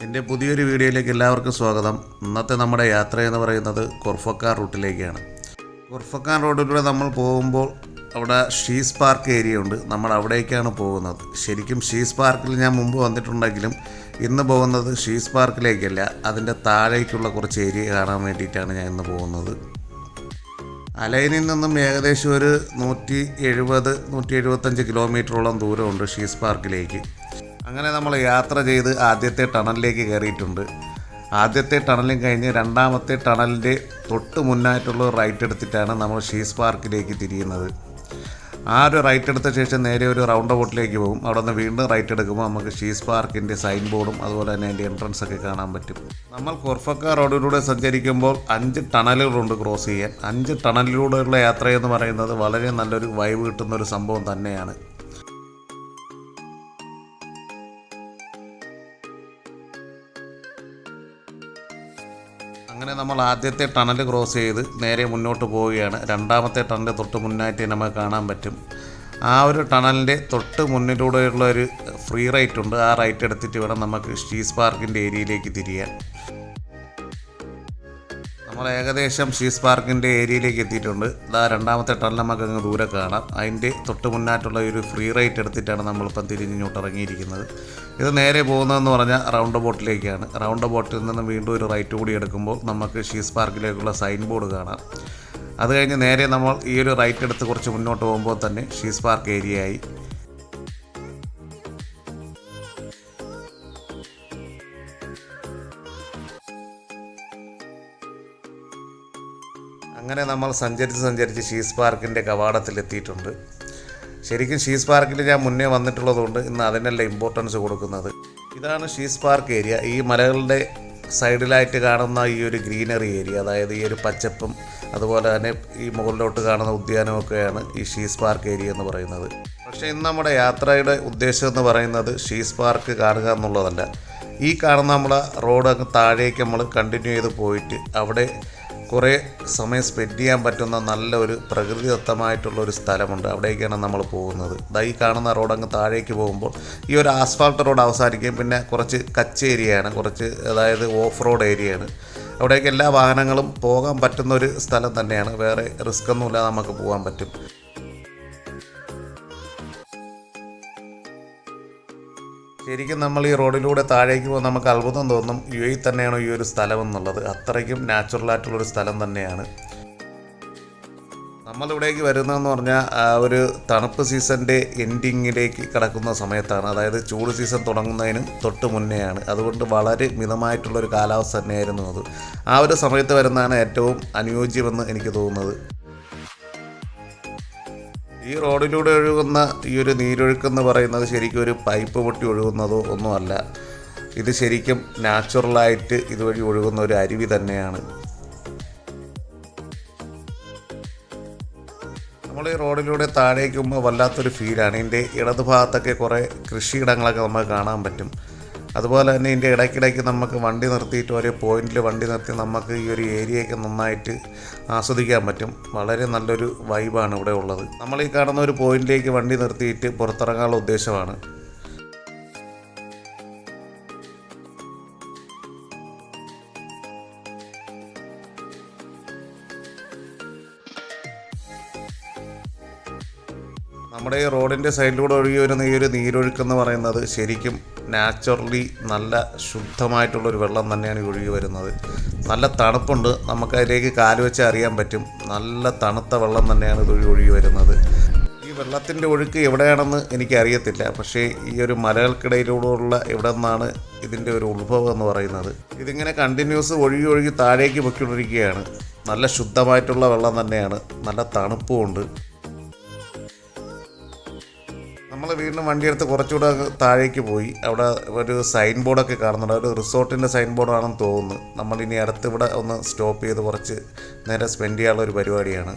എൻ്റെ പുതിയൊരു വീഡിയോയിലേക്ക് എല്ലാവർക്കും സ്വാഗതം. ഇന്നത്തെ നമ്മുടെ യാത്ര എന്ന് പറയുന്നത് കൊർഫക്കാൻ റൂട്ടിലേക്കാണ്. കൊർഫക്കാൻ റോഡിലൂടെ നമ്മൾ പോകുമ്പോൾ അവിടെ ഷീസ് പാർക്ക് ഏരിയ ഉണ്ട്. നമ്മൾ അവിടേക്കാണ് പോകുന്നത്. ശരിക്കും ഷീസ് പാർക്കിൽ ഞാൻ മുമ്പ് വന്നിട്ടുണ്ടെങ്കിലും ഇന്ന് പോകുന്നത് ഷീസ് പാർക്കിലേക്കല്ല, അതിൻ്റെ താഴേക്കുള്ള കുറച്ച് ഏരിയ കാണാൻ വേണ്ടിയിട്ടാണ് ഞാൻ ഇന്ന് പോകുന്നത്. അലൈനിൽ നിന്നും ഏകദേശം ഒരു 170-175 കിലോമീറ്ററോളം ദൂരമുണ്ട് ഷീസ് പാർക്കിലേക്ക്. അങ്ങനെ നമ്മൾ യാത്ര ചെയ്ത് ആദ്യത്തെ ടണലിലേക്ക് കയറിയിട്ടുണ്ട്. ആദ്യത്തെ ടണലും കഴിഞ്ഞ് രണ്ടാമത്തെ ടണലിൻ്റെ തൊട്ട് മുന്നായിട്ടുള്ള റൈറ്റ് എടുത്തിട്ടാണ് നമ്മൾ ഷീസ് പാർക്കിലേക്ക് തിരിയുന്നത്. ആ ഒരു റൈറ്റ് എടുത്ത ശേഷം നേരെ ഒരു റൗണ്ട് ബോട്ടിലേക്ക് പോകും. അവിടെ നിന്ന് വീണ്ടും റൈറ്റ് എടുക്കുമ്പോൾ നമുക്ക് ഷീസ് പാർക്കിൻ്റെ സൈൻ ബോർഡും അതുപോലെ തന്നെ അതിൻ്റെ എൻട്രൻസ് ഒക്കെ കാണാൻ പറ്റും. നമ്മൾ കൊർഫക്കാൻ റോഡിലൂടെ സഞ്ചരിക്കുമ്പോൾ 5 ടണലുകളുണ്ട് ക്രോസ് ചെയ്യാൻ. 5 ടണലിലൂടെയുള്ള യാത്രയെന്ന് പറയുന്നത് വളരെ നല്ലൊരു വൈബ് കിട്ടുന്നൊരു സംഭവം തന്നെയാണ്. അങ്ങനെ നമ്മൾ ആദ്യത്തെ ടണൽ ക്രോസ് ചെയ്ത് നേരെ മുന്നോട്ട് പോവുകയാണ്. രണ്ടാമത്തെ ടണൽ തൊട്ട് മുന്നായിട്ട് നമുക്ക് കാണാൻ പറ്റും. ആ ഒരു ടണലിൻ്റെ തൊട്ട് മുന്നിലൂടെയുള്ള ഒരു ഫ്രീ റൈറ്റ് ഉണ്ട്. ആ റൈറ്റ് എടുത്തിട്ട് വേണം നമുക്ക് ഷീസ് പാർക്കിൻ്റെ ഏരിയയിലേക്ക് തിരിയാൻ. നമ്മൾ ഏകദേശം ഷീസ് പാർക്കിൻ്റെ ഏരിയയിലേക്ക് എത്തിയിട്ടുണ്ട്. ഇതാ രണ്ടാമത്തെ ടണൽ നമുക്ക് അങ്ങ് ദൂരെ കാണാം. അതിൻ്റെ തൊട്ട് മുന്നായിട്ടുള്ള ഒരു ഫ്രീ റൈറ്റ് എടുത്തിട്ടാണ് നമ്മളിപ്പം തിരിഞ്ഞിങ്ങോട്ട് ഇറങ്ങിയിരിക്കുന്നത്. ഇത് നേരെ പോകുന്നതെന്ന് പറഞ്ഞാൽ റൗണ്ട് ബോട്ടിലേക്കാണ്. റൗണ്ട് ബോട്ടിൽ നിന്ന് വീണ്ടും ഒരു റൈറ്റ് കൂടി എടുക്കുമ്പോൾ നമുക്ക് ഷീസ് പാർക്കിലേക്കുള്ള സൈൻ ബോർഡ് കാണാം. അത് കഴിഞ്ഞ് നേരെ നമ്മൾ ഈ ഒരു റൈറ്റ് എടുത്ത് കുറച്ച് മുന്നോട്ട് പോകുമ്പോൾ തന്നെ ഷീസ് പാർക്ക് ഏരിയ ആയി. അങ്ങനെ നമ്മൾ സഞ്ചരിച്ച് ഷീസ് പാർക്കിൻ്റെ കവാടത്തിലെത്തിയിട്ടുണ്ട്. ശരിക്കും ഷീസ് പാർക്കിൽ ഞാൻ മുന്നേ വന്നിട്ടുള്ളതുകൊണ്ട് ഇന്ന് അതിനല്ല ഇമ്പോർട്ടൻസ് കൊടുക്കുന്നത്. ഇതാണ് ഷീസ് പാർക്ക് ഏരിയ. ഈ മലകളുടെ സൈഡിലായിട്ട് കാണുന്ന ഈ ഒരു ഗ്രീനറി ഏരിയ, അതായത് ഈ ഒരു പച്ചപ്പും അതുപോലെ തന്നെ ഈ മുകളിലോട്ട് കാണുന്ന ഉദ്യാനമൊക്കെയാണ് ഈ ഷീസ് പാർക്ക് ഏരിയ എന്ന് പറയുന്നത്. പക്ഷേ ഇന്ന് നമ്മുടെ യാത്രയുടെ ഉദ്ദേശം എന്ന് പറയുന്നത് ഷീസ് പാർക്ക് കാണുക എന്നുള്ളതല്ല. ഈ കാണുന്ന നമ്മളെ റോഡ് അങ്ങ് താഴേക്ക് നമ്മൾ കണ്ടിന്യൂ ചെയ്ത് പോയിട്ട് അവിടെ കുറേ സമയം സ്പെൻഡ് ചെയ്യാൻ പറ്റുന്ന നല്ലൊരു പ്രകൃതിദത്തമായിട്ടുള്ളൊരു സ്ഥലമുണ്ട്. അവിടേക്കാണ് നമ്മൾ പോകുന്നത്. ഈ കാണുന്ന റോഡ് അങ്ങ് താഴേക്ക് പോകുമ്പോൾ ഈ ഒരു ആസ്ഫാൾട്ട് റോഡ് അവസാനിക്കുകയും പിന്നെ കുറച്ച് കച്ച് ഏരിയയാണ്, അതായത് ഓഫ് റോഡ് ഏരിയയാണ്. അവിടേക്ക് എല്ലാ വാഹനങ്ങളും പോകാൻ പറ്റുന്നൊരു സ്ഥലം തന്നെയാണ്. വേറെ റിസ്ക് ഒന്നുമില്ലാതെ നമുക്ക് പോകാൻ പറ്റും. ശരിക്കും നമ്മൾ ഈ റോഡിലൂടെ താഴേക്ക് പോകുമ്പോൾ നമുക്ക് അത്ഭുതം തോന്നും, UAE തന്നെയാണോ ഈ ഒരു സ്ഥലം എന്നുള്ളത്. അത്രയ്ക്കും നാച്ചുറലായിട്ടുള്ളൊരു സ്ഥലം തന്നെയാണ്. നമ്മളിവിടേക്ക് വരുന്നതെന്ന് പറഞ്ഞാൽ ഒരു തണുപ്പ് സീസണിൻ്റെ എൻഡിങ്ങിലേക്ക് കിടക്കുന്ന സമയത്താണ്. അതായത് ചൂട് സീസൺ തുടങ്ങുന്നതിനും തൊട്ട് മുന്നെയാണ്. അതുകൊണ്ട് വളരെ മിതമായിട്ടുള്ളൊരു കാലാവസ്ഥ തന്നെയായിരുന്നു അത്. ആ ഒരു സമയത്ത് വരുന്നതാണ് ഏറ്റവും അനുയോജ്യമെന്ന് എനിക്ക് തോന്നുന്നത്. ഈ റോഡിലൂടെ ഒഴുകുന്ന ഈ ഒരു നീരൊഴുക്കെന്ന് പറയുന്നത് ശരിക്കും ഒരു പൈപ്പ് പൊട്ടി ഒഴുകുന്നതോ ഒന്നുമല്ല. ഇത് ശരിക്കും നാച്ചുറലായിട്ട് ഇതുവഴി ഒഴുകുന്ന ഒരു അരുവി തന്നെയാണ്. നമ്മൾ ഈ റോഡിലൂടെ താഴേക്ക് പോകുമ്പോൾ വല്ലാത്തൊരു ഫീലാണ്. ഇതിൻ്റെ ഇടതുഭാഗത്തൊക്കെ കുറേ കൃഷിയിടങ്ങളൊക്കെ നമുക്ക് കാണാൻ പറ്റും. അതുപോലെ തന്നെ ഇതിൻ്റെ ഇടയ്ക്കിടയ്ക്ക് നമുക്ക് വണ്ടി നിർത്തിയിട്ട് ഒരേ പോയിന്റിൽ വണ്ടി നിർത്തി നമുക്ക് ഈ ഒരു ഏരിയയൊക്കെ നന്നായിട്ട് ആസ്വദിക്കാൻ പറ്റും. വളരെ നല്ലൊരു വൈബാണ് ഇവിടെ ഉള്ളത്. നമ്മൾ ഈ കാണുന്ന ഒരു പോയിന്റിലേക്ക് വണ്ടി നിർത്തിയിട്ട് പുറത്തിറങ്ങാനുള്ള ഉദ്ദേശമാണ്. നമ്മുടെ ഈ റോഡിൻ്റെ സൈഡിലൂടെ ഒഴുകി വരുന്ന ഈ ഒരു നീരൊഴുക്കെന്ന് പറയുന്നത് ശരിക്കും നാച്ചുറലി നല്ല ശുദ്ധമായിട്ടുള്ളൊരു വെള്ളം തന്നെയാണ് ഒഴുകി വരുന്നത്. നല്ല തണുപ്പുണ്ട്. നമുക്കതിലേക്ക് കാല് വെച്ച് അറിയാൻ പറ്റും. നല്ല തണുത്ത വെള്ളം തന്നെയാണ് ഇത് ഒഴുകി വരുന്നത്. ഈ വെള്ളത്തിൻ്റെ ഒഴുക്ക് എവിടെയാണെന്ന് എനിക്കറിയത്തില്ല. പക്ഷേ ഈ ഒരു മലകൾക്കിടയിലൂടെയുള്ള എവിടെ നിന്നാണ് ഇതിൻ്റെ ഒരു ഉത്ഭവം എന്ന് പറയുന്നത്. ഇതിങ്ങനെ കണ്ടിന്യൂസ് ഒഴുകി താഴേക്ക് പൊയ്ക്കൊണ്ടിരിക്കുകയാണ്. നല്ല ശുദ്ധമായിട്ടുള്ള വെള്ളം തന്നെയാണ്. നല്ല തണുപ്പുമുണ്ട്. നമ്മൾ വീണ്ടും വണ്ടിയെടുത്ത് കുറച്ചുകൂടെ താഴേക്ക് പോയി. അവിടെ ഒരു സൈൻ ബോർഡൊക്കെ കാണുന്നുണ്ട്. ഒരു റിസോർട്ടിൻ്റെ സൈൻ ബോർഡാണെന്ന് തോന്നുന്നു. നമ്മളിനി അടുത്ത് ഇവിടെ ഒന്ന് സ്റ്റോപ്പ് ചെയ്ത് കുറച്ച് നേരം സ്പെൻഡ് ചെയ്യാനുള്ള ഒരു പരിപാടിയാണ്.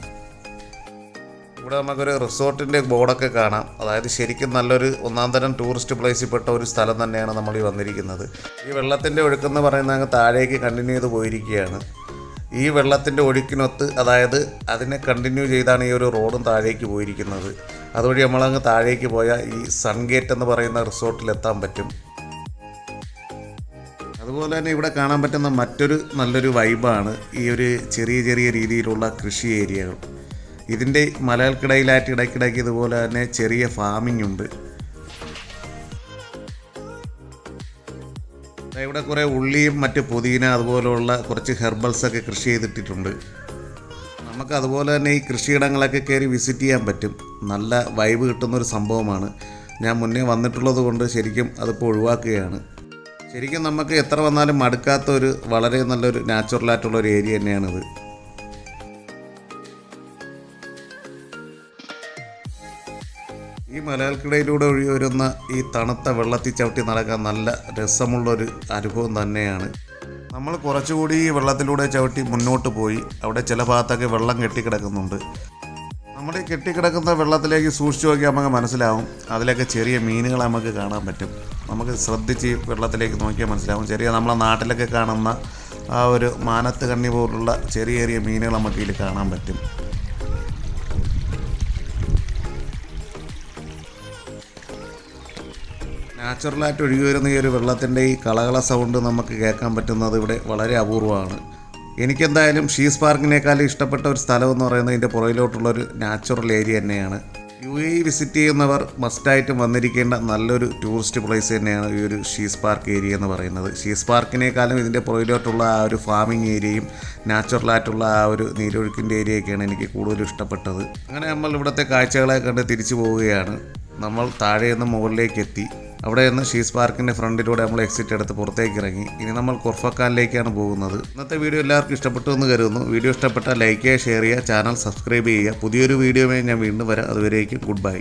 ഇവിടെ നമുക്കൊരു റിസോർട്ടിൻ്റെ ബോർഡൊക്കെ കാണാം. അതായത് ശരിക്കും നല്ലൊരു ഒന്നാം തരം ടൂറിസ്റ്റ് പ്ലേസിൽ പെട്ട ഒരു സ്ഥലം തന്നെയാണ് നമ്മൾ ഈ വന്നിരിക്കുന്നത്. ഈ വെള്ളത്തിൻ്റെ ഒഴുക്കെന്ന് പറയുന്നത് അങ്ങ് താഴേക്ക് കണ്ടിന്യൂ ചെയ്ത് പോയിരിക്കുകയാണ്. ഈ വെള്ളത്തിൻ്റെ ഒഴുക്കിനൊത്ത്, അതായത് അതിനെ കണ്ടിന്യൂ ചെയ്താണ് ഈ ഒരു റോഡും താഴേക്ക് പോയിരിക്കുന്നത്. അതുവഴി നമ്മളങ്ങ് താഴേക്ക് പോയാൽ ഈ സൺഗേറ്റ് എന്ന് പറയുന്ന റിസോർട്ടിലെത്താൻ പറ്റും. അതുപോലെ തന്നെ ഇവിടെ കാണാൻ പറ്റുന്ന മറ്റൊരു നല്ലൊരു വൈബാണ് ഈ ഒരു ചെറിയ ചെറിയ രീതിയിലുള്ള കൃഷി ഏരിയകൾ. ഇതിൻ്റെ മലകൾക്കിടയിലായിട്ട് ഇടയ്ക്കിടയ്ക്ക് ഇതുപോലെ തന്നെ ചെറിയ ഫാമിംഗ് ഉണ്ട്. ഇവിടെ കുറേ ഉള്ളിയും മറ്റ് പുതിന അതുപോലെയുള്ള കുറച്ച് ഹെർബൽസൊക്കെ കൃഷി ചെയ്തിട്ടിട്ടുണ്ട്. നമുക്ക് അതുപോലെ തന്നെ ഈ കൃഷിയിടങ്ങളൊക്കെ കയറി വിസിറ്റ് ചെയ്യാൻ പറ്റും. നല്ല വൈബ് കിട്ടുന്നൊരു സംഭവമാണ്. ഞാൻ മുന്നേ വന്നിട്ടുള്ളത് കൊണ്ട് ശരിക്കും അതിപ്പോൾ ഒഴിവാക്കുകയാണ്. ശരിക്കും നമുക്ക് എത്ര വന്നാലും മടുക്കാത്ത വളരെ നല്ലൊരു നാച്ചുറലായിട്ടുള്ളൊരു ഏരിയ തന്നെയാണിത്. ഈ മലകൾക്കിടയിലൂടെ ഒഴുകി വരുന്ന ഈ തണുത്ത വെള്ളത്തിൽ ചവിട്ടി നടക്കാൻ നല്ല രസമുള്ളൊരു അനുഭവം തന്നെയാണ്. നമ്മൾ കുറച്ചുകൂടി ഈ വെള്ളത്തിലൂടെ ചവിട്ടി മുന്നോട്ട് പോയി അവിടെ ചില ഭാഗത്തൊക്കെ വെള്ളം കെട്ടിക്കിടക്കുന്നുണ്ട്. നമ്മുടെ ഈ കെട്ടിക്കിടക്കുന്ന വെള്ളത്തിലേക്ക് സൂക്ഷിച്ച് നോക്കിയാൽ നമുക്ക് മനസ്സിലാവും, അതിലൊക്കെ ചെറിയ മീനുകൾ നമുക്ക് കാണാൻ പറ്റും. നമുക്ക് ശ്രദ്ധിച്ച് വെള്ളത്തിലേക്ക് നോക്കിയാൽ മനസ്സിലാവും. നമ്മളെ നാട്ടിലൊക്കെ കാണുന്ന ആ ഒരു മാനത്ത് കണ്ണി പോലുള്ള ചെറിയ ചെറിയ മീനുകൾ നമുക്ക് ഇതിൽ കാണാൻ പറ്റും. നാച്ചുറലായിട്ട് ഒഴുകി വരുന്ന ഈ ഒരു വെള്ളത്തിൻ്റെ ഈ കളകള സൗണ്ട് നമുക്ക് കേൾക്കാൻ പറ്റുന്നത് ഇവിടെ വളരെ അപൂർവമാണ്. എനിക്കെന്തായാലും ഷീസ് പാർക്കിനേക്കാളും ഇഷ്ടപ്പെട്ട ഒരു സ്ഥലം എന്ന് പറയുന്നത് ഇതിൻ്റെ പുറകിലോട്ടുള്ളൊരു നാച്ചുറൽ ഏരിയ തന്നെയാണ്. UAE വിസിറ്റ് ചെയ്യുന്നവർ മസ്റ്റായിട്ടും വന്നിരിക്കേണ്ട നല്ലൊരു ടൂറിസ്റ്റ് പ്ലേസ് തന്നെയാണ് ഈ ഒരു ഷീസ് പാർക്ക് ഏരിയ എന്ന് പറയുന്നത്. ഷീസ് പാർക്കിനേക്കാളും ഇതിൻ്റെ പുറകിലോട്ടുള്ള ആ ഒരു ഫാമിംഗ് ഏരിയയും നാച്ചുറലായിട്ടുള്ള ആ ഒരു നീരൊഴുക്കിൻ്റെ ഏരിയയൊക്കെയാണ് എനിക്ക് കൂടുതലും ഇഷ്ടപ്പെട്ടത്. അങ്ങനെ നമ്മൾ ഇവിടുത്തെ കാഴ്ചകളെ കണ്ട് തിരിച്ചു പോവുകയാണ്. നമ്മൾ താഴെ നിന്ന് മുകളിലേക്ക് എത്തി. അവിടെ നിന്ന് ഷീസ് പാർക്കിൻ്റെ ഫ്രണ്ടിലൂടെ നമ്മൾ എക്സിറ്റ് എടുത്ത് പുറത്തേക്ക് ഇറങ്ങി. ഇനി നമ്മൾ കൊർഫക്കാനിലേക്കാണ് പോകുന്നത്. ഇന്നത്തെ വീഡിയോ എല്ലാവർക്കും ഇഷ്ടപ്പെട്ടു എന്ന് കരുതുന്നു. വീഡിയോ ഇഷ്ടപ്പെട്ടാൽ ലൈക്ക് ചെയ്യുക, ഷെയർ ചെയ്യുക, ചാനൽ സബ്സ്ക്രൈബ് ചെയ്യുക. പുതിയൊരു വീഡിയോയുമായി ഞാൻ വീണ്ടും വരാം. അതുവരേക്കും ഗുഡ് ബൈ.